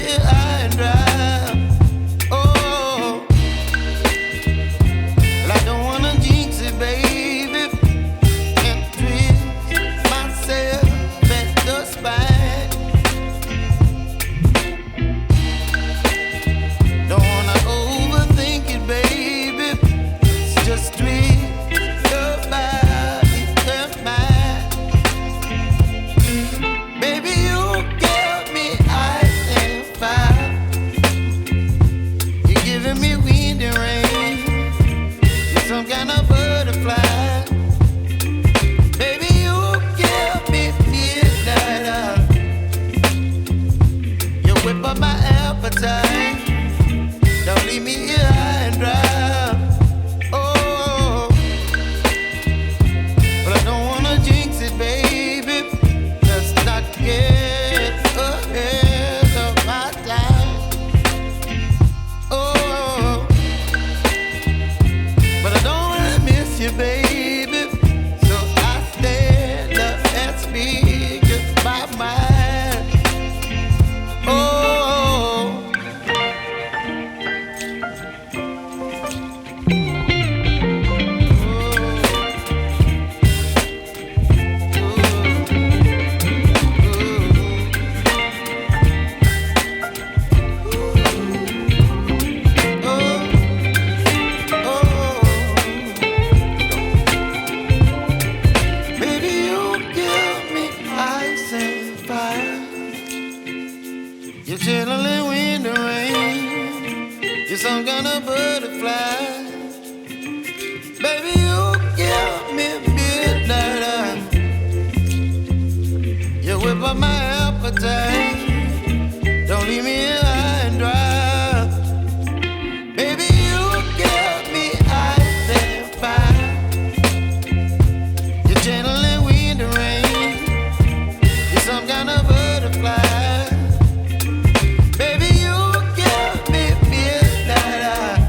here high and dry. Oh, well, I don't wanna jinx it, baby, and twist myself at the spine. Don't wanna overthink it, baby. It's just twist your body and mine. Baby, you give me ice and fire. You're giving me wind and rain. You're some kind of butterfly. Baby, you give me midnight. You whip up my appetite. Don't leave me here high and dry. Oh, but I don't wanna jinx it, baby. Let's not get ahead of my time. Oh, but I don't wanna miss you, baby. So I stand up and speak just my mind. Oh. Baby, you give me ice and fire. You're channeling wind and rain. You're some kind of butterfly. Baby, you give me midnight. You whip up my appetite. Don't leave me here high and dry. Baby, you give me ice and fire. You're channeling wind and rain. You're some kind of butterfly. Baby, you give me midnight.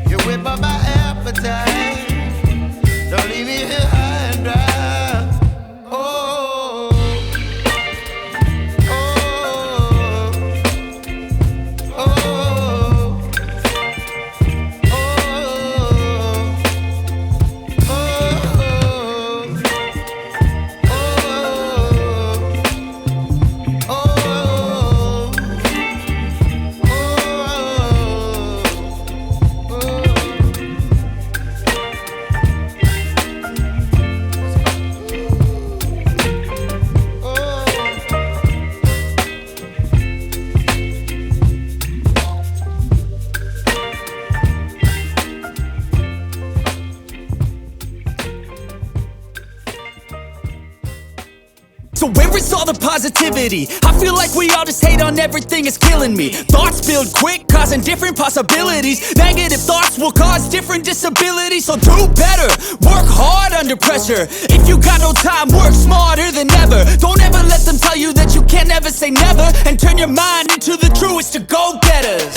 You whip up my appetite. Don't leave me here high and dry. Oh, oh, oh, oh, So where is all the positivity? I feel like we all just hate on everything, it's killing me. Thoughts build quick, causing different possibilities. Negative thoughts will cause different disabilities. So do better, work hard under pressure. If you got no time, work smarter than ever. Don't ever let them tell you that you can't never say never. And turn your mind into the truest to go-getters.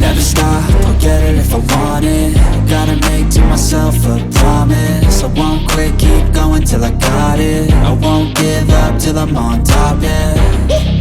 Never stop, I'll get it if I want it. Gotta make to myself a promise. I won't quit, keep going till I got it. I won't give up till I'm on top, yeah.